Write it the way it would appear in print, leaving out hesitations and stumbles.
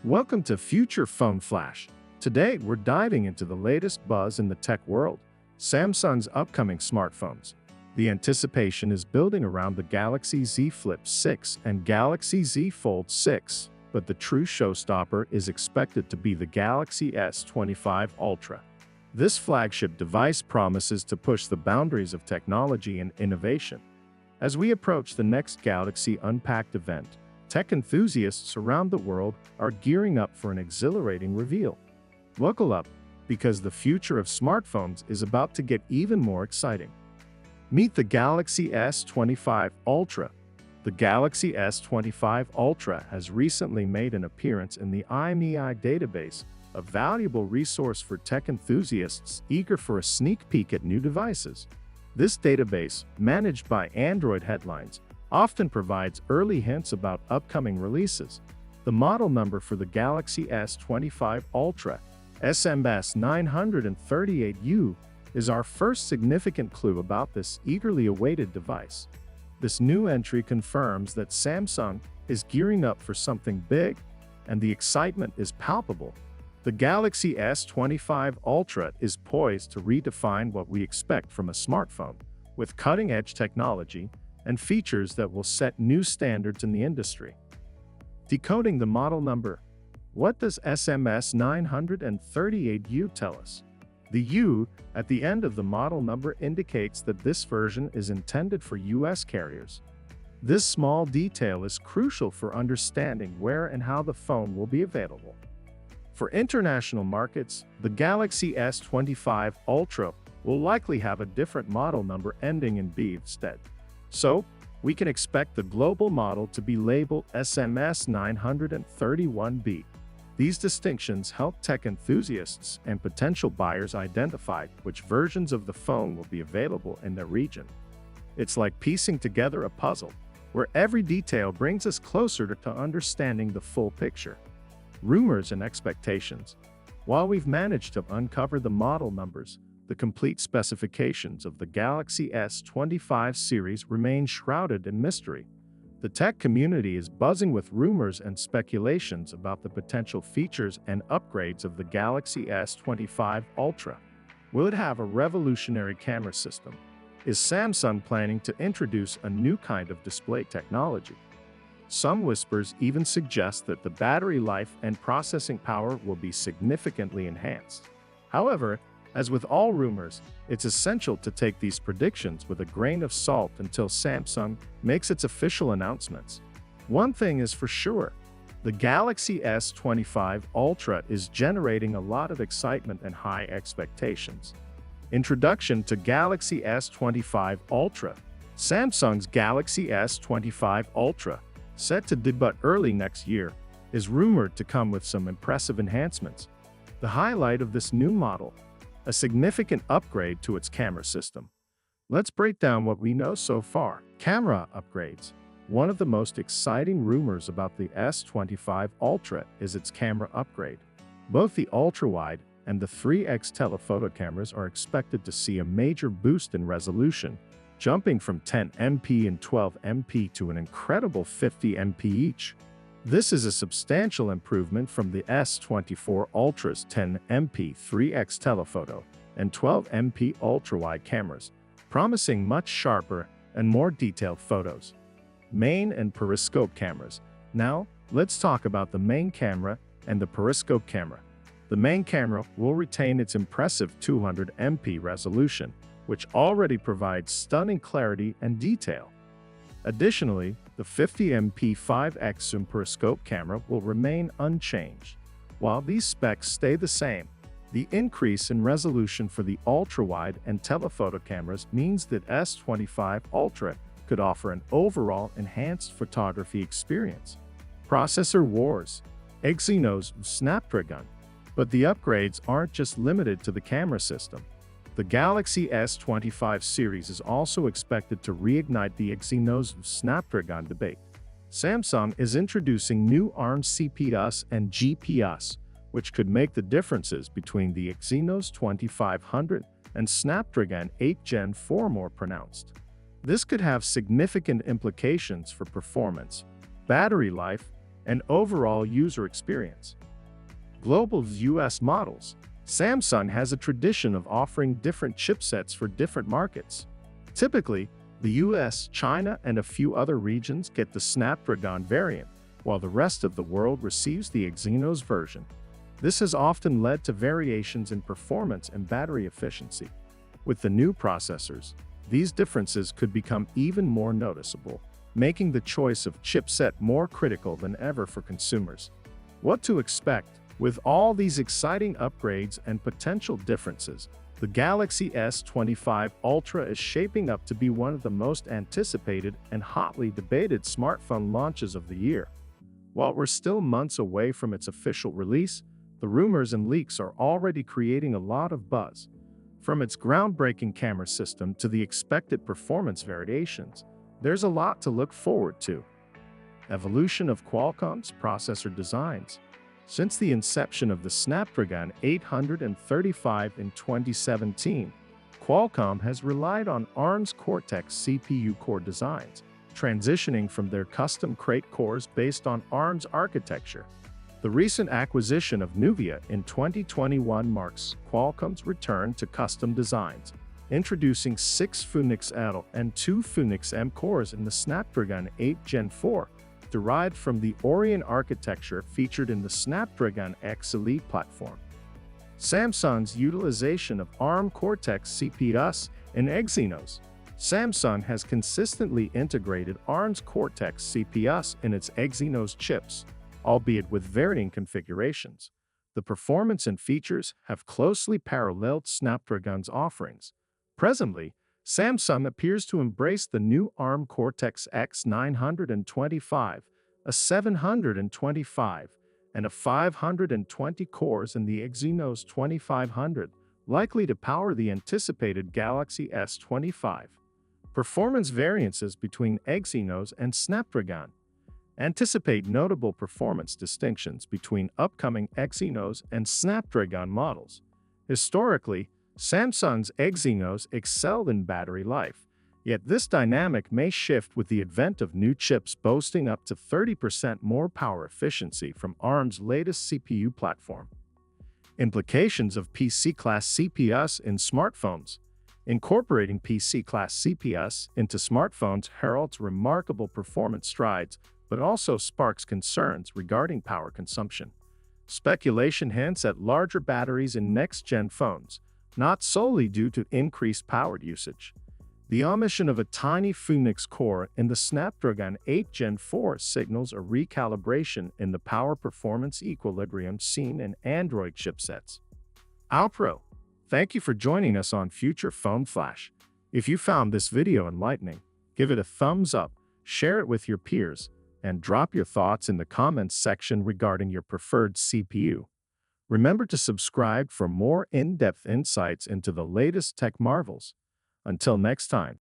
Welcome to Future Phone Flash. Today, we're diving into the latest buzz in the tech world, Samsung's upcoming smartphones. The anticipation is building around the Galaxy Z Flip 6 and Galaxy Z Fold 6, but the true showstopper is expected to be the Galaxy S25 Ultra. This flagship device promises to push the boundaries of technology and innovation. As we approach the next Galaxy Unpacked event, tech enthusiasts around the world are gearing up for an exhilarating reveal. Buckle up, because the future of smartphones is about to get even more exciting. Meet the Galaxy S25 Ultra. The Galaxy S25 Ultra has recently made an appearance in the IMEI database, a valuable resource for tech enthusiasts eager for a sneak peek at new devices. This database, managed by Android Headlines, often provides early hints about upcoming releases. The model number for the Galaxy S25 Ultra, SMS 938U, is our first significant clue about this eagerly awaited device. This new entry confirms that Samsung is gearing up for something big, and the excitement is palpable. The Galaxy S25 Ultra is poised to redefine what we expect from a smartphone, with cutting-edge technology and features that will set new standards in the industry. Decoding the model number. What does SMS 938U tell us? The U at the end of the model number indicates that this version is intended for US carriers. This small detail is crucial for understanding where and how the phone will be available. For international markets, the Galaxy S25 Ultra will likely have a different model number ending in B instead. So, we can expect the global model to be labeled SMS 931B. These distinctions help tech enthusiasts and potential buyers identify which versions of the phone will be available in their region. It's like piecing together a puzzle, where every detail brings us closer to understanding the full picture. Rumors and expectations. While we've managed to uncover the model numbers, the complete specifications of the Galaxy S25 series remain shrouded in mystery. The tech community is buzzing with rumors and speculations about the potential features and upgrades of the Galaxy S25 Ultra. Will it have a revolutionary camera system? Is Samsung planning to introduce a new kind of display technology? Some whispers even suggest that the battery life and processing power will be significantly enhanced. However, as with all rumors, it's essential to take these predictions with a grain of salt until Samsung makes its official announcements. One thing is for sure, the Galaxy S25 Ultra is generating a lot of excitement and high expectations. Introduction to Galaxy S25 Ultra. Samsung's Galaxy S25 Ultra, set to debut early next year, is rumored to come with some impressive enhancements. The highlight of this new model, a significant upgrade to its camera system. Let's break down what we know so far. Camera upgrades. One of the most exciting rumors about the S25 Ultra is its camera upgrade. Both the ultra-wide and the 3x telephoto cameras are expected to see a major boost in resolution, jumping from 10 MP and 12 MP to an incredible 50 MP each. This is a substantial improvement from the S24 Ultra's 10 MP 3x telephoto and 12 MP ultra-wide cameras, promising much sharper and more detailed photos. Main and periscope cameras. Now, let's talk about the main camera and the periscope camera. The main camera will retain its impressive 200 MP resolution, which already provides stunning clarity and detail. Additionally, the 50 MP 5x zoom periscope camera will remain unchanged. While these specs stay the same, the increase in resolution for the ultra-wide and telephoto cameras means that S25 Ultra could offer an overall enhanced photography experience. Processor wars. EXYNOSE SNAPDROGEN. But the upgrades aren't just limited to the camera system. The Galaxy S25 series is also expected to reignite the EXYNOSE Snapdragon debate. Samsung is introducing new ARM CPUs and GPUs, which could make the differences between the EXYNOSE 2500 and Snapdragon 8 Gen 4 more pronounced. This could have significant implications for performance, battery life, and overall user experience. Global US models. Samsung has a tradition of offering different chipsets for different markets. Typically, the US, China, and a few other regions get the Snapdragon variant, while the rest of the world receives the EXYNOSE version. This has often led to variations in performance and battery efficiency. With the new processors, these differences could become even more noticeable, making the choice of chipset more critical than ever for consumers. What to expect? With all these exciting upgrades and potential differences, the Galaxy S25 Ultra is shaping up to be one of the most anticipated and hotly debated smartphone launches of the year. While we're still months away from its official release, the rumors and leaks are already creating a lot of buzz. From its groundbreaking camera system to the expected performance variations, there's a lot to look forward to. Evolution of Qualcomm's processor designs. Since the inception of the Snapdragon 835 in 2017, Qualcomm has relied on ARM's CORTEX CPU core designs, transitioning from their custom crate cores based on ARM's architecture. The recent acquisition of Nuvia in 2021 marks Qualcomm's return to custom designs, introducing 6 Phoenix L and 2 Phoenix M cores in the Snapdragon 8 Gen 4, derived from the Oryon architecture featured in the Snapdragon X Elite platform. Samsung's utilization of ARM Cortex CPUs and EXYNOSE. Samsung has consistently integrated ARM's Cortex CPUs in its EXYNOSE chips, albeit with varying configurations. The performance and features have closely paralleled Snapdragon's offerings. Presently, Samsung appears to embrace the new ARM Cortex X925, a 725, and a 520 cores in the EXYNOSE 2500, likely to power the anticipated Galaxy S25. Performance variances between EXYNOSE and Snapdragon. Anticipate notable performance distinctions between upcoming EXYNOSE and Snapdragon models. Historically, Samsung's EXYNOSE excelled in battery life, yet this dynamic may shift with the advent of new chips boasting up to 30% more power efficiency from ARM's latest CPU platform. Implications of PC-class CPUs in smartphones. Incorporating PC-class CPUs into smartphones heralds remarkable performance strides, but also sparks concerns regarding power consumption. Speculation hints at larger batteries in next-gen phones, not solely due to increased power usage. The omission of a tiny Phoenix core in the Snapdragon 8 Gen 4 signals a recalibration in the power-performance equilibrium seen in Android chipsets. Outro. Thank you for joining us on Future Phone Flash. If you found this video enlightening, give it a thumbs up, share it with your peers, and drop your thoughts in the comments section regarding your preferred CPU. Remember to subscribe for more in-depth insights into the latest tech marvels. Until next time.